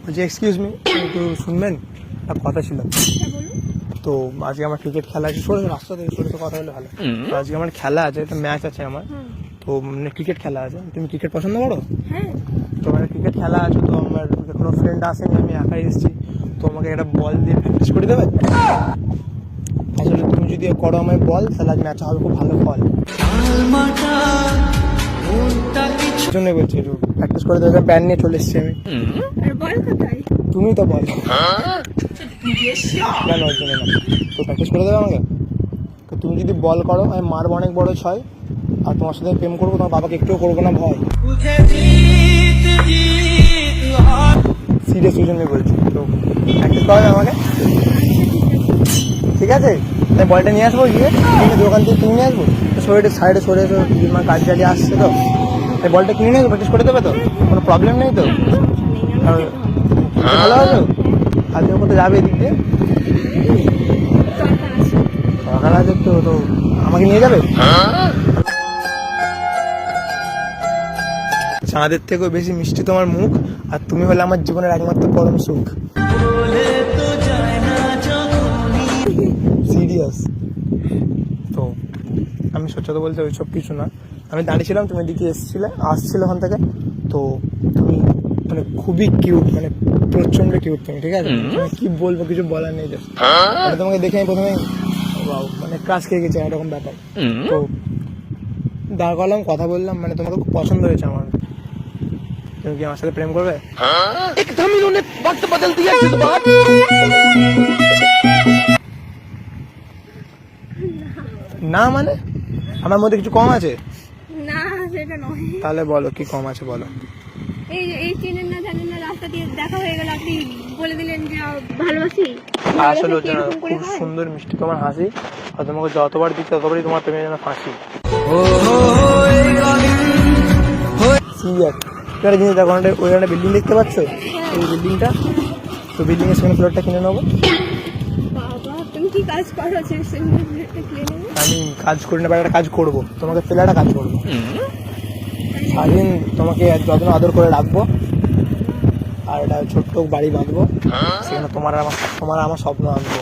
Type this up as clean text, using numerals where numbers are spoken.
বলছি excuse me, একটু শুনবেন, একটা কথা ছিল। তো আজকে আমার ক্রিকেট খেলা আছে, সরে রাস্তা থেকে সরে তো কথা হলে ভালো। তো আজকে আমার খেলা আছে, একটা ম্যাচ আছে আমার। তো মানে ক্রিকেট খেলা আছে। তুমি ক্রিকেট পছন্দ করো? তো মানে ক্রিকেট খেলা আছে, তো আমার কোনো ফ্রেন্ড আসেনি, আমি একাই এসেছি। তো আমাকে একটা বল দিয়ে প্র্যাকটিস করে দেবে? আসলে তুমি যদি করো আমায় বল, তাহলে আজ ম্যাচ হবে খুব ভালো ফল। জন্যই বলছি একটু প্র্যাকটিস করে দেবে। ব্যান নিয়ে চলে এসেছি আমি। তুমি তো বল কেন ওর জন্য না, তো প্র্যাকটিস করে দেবে আমাকে। তো তুমি যদি বল করো, আমি মারবো অনেক বড় ছয়, আর তোমার সাথে প্রেম করবো, তোমার বাবাকে একটুও করবো না ভয়। সিরিয়াস ওই জন্যই বলছি। তো প্র্যাকটিস করা যাবে আমাকে, ঠিক আছে? তাই বলটা নিয়ে আসবো, গিয়ে কিনে দোকান থেকে কিনে নিয়ে আসবো। তো শরীরের সাইডে সরে এসো, আমার কাজ জালি আসছে, তো তাই বলটা কিনে নিয়ে আসবো, প্র্যাকটিস করে দেবে তো? কোনো প্রবলেম নেই তো? ভালো আছো? আজকে কোথায় যাবে এদিক দিয়ে? সকাল আছে তো, তো আমাকে নিয়ে যাবে? চাঁদের থেকেও বেশি মিষ্টি তোমার মুখ, আর তুমি হলে আমার জীবনের একমাত্র পরম সুখ। সিরিয়াস। তো আমি সত্যি কথা বলতে ওইসব কিছু না, আমি দাঁড়িয়েছিলাম, তুমি এদিকে আসছিলে ওখান থেকে। তো তুমি মানে খুবই কিউট, মানে প্রচন্ড কিউট তুমি, ঠিক আছে? তুমি কি বলবো, কিছু বলার নেই। জাস্ট তোমাকে দেখে আমি প্রথমে মানে ক্রাশ খেয়ে গেছি, এরকম ব্যাপার। তো দাঁড় করলাম, কথা বললাম, মানে তোমাকে খুব পছন্দ হয়েছে আমার। তুমি কি আমার সাথে প্রেম করবে? একদম ইन्होंने वक्त बदल दिया जज्बात। না মানে আমার মধ্যে কিছু কম আছে? না সেটা নয়। তাহলে বলো কি কম আছে, বলো। এই চেনেন না জানেন না, রাস্তা দিয়ে দেখা হয়ে গেল, আপনি বলে দিলেন যে ভালোবাসি। আসলে খুব সুন্দর মিষ্টি তোমার হাসি, আর তোমাকে যতবার দিচ্ছি ততবারই তোমার প্রেমে যেন ফাঁসি। সিরিয়াস। একটা জিনিস দেখো, ওই একটা বিল্ডিং দেখতে পাচ্ছ, এই বিল্ডিংটা, তো বিল্ডিং এর সেকেন্ড ফ্লোরটা কিনে নেবো। বাবা তুমি কি কাজ করো? আমি কাজ করি না, একটা কাজ করবো, তোমাকে পেলে একটা কাজ করবো। সারাদিন তোমাকে যত্ন আদর করে রাখবো, আর একটা ছোট্ট বাড়ি বাঁধবো, সেখানে তোমার আমার স্বপ্ন আনবো।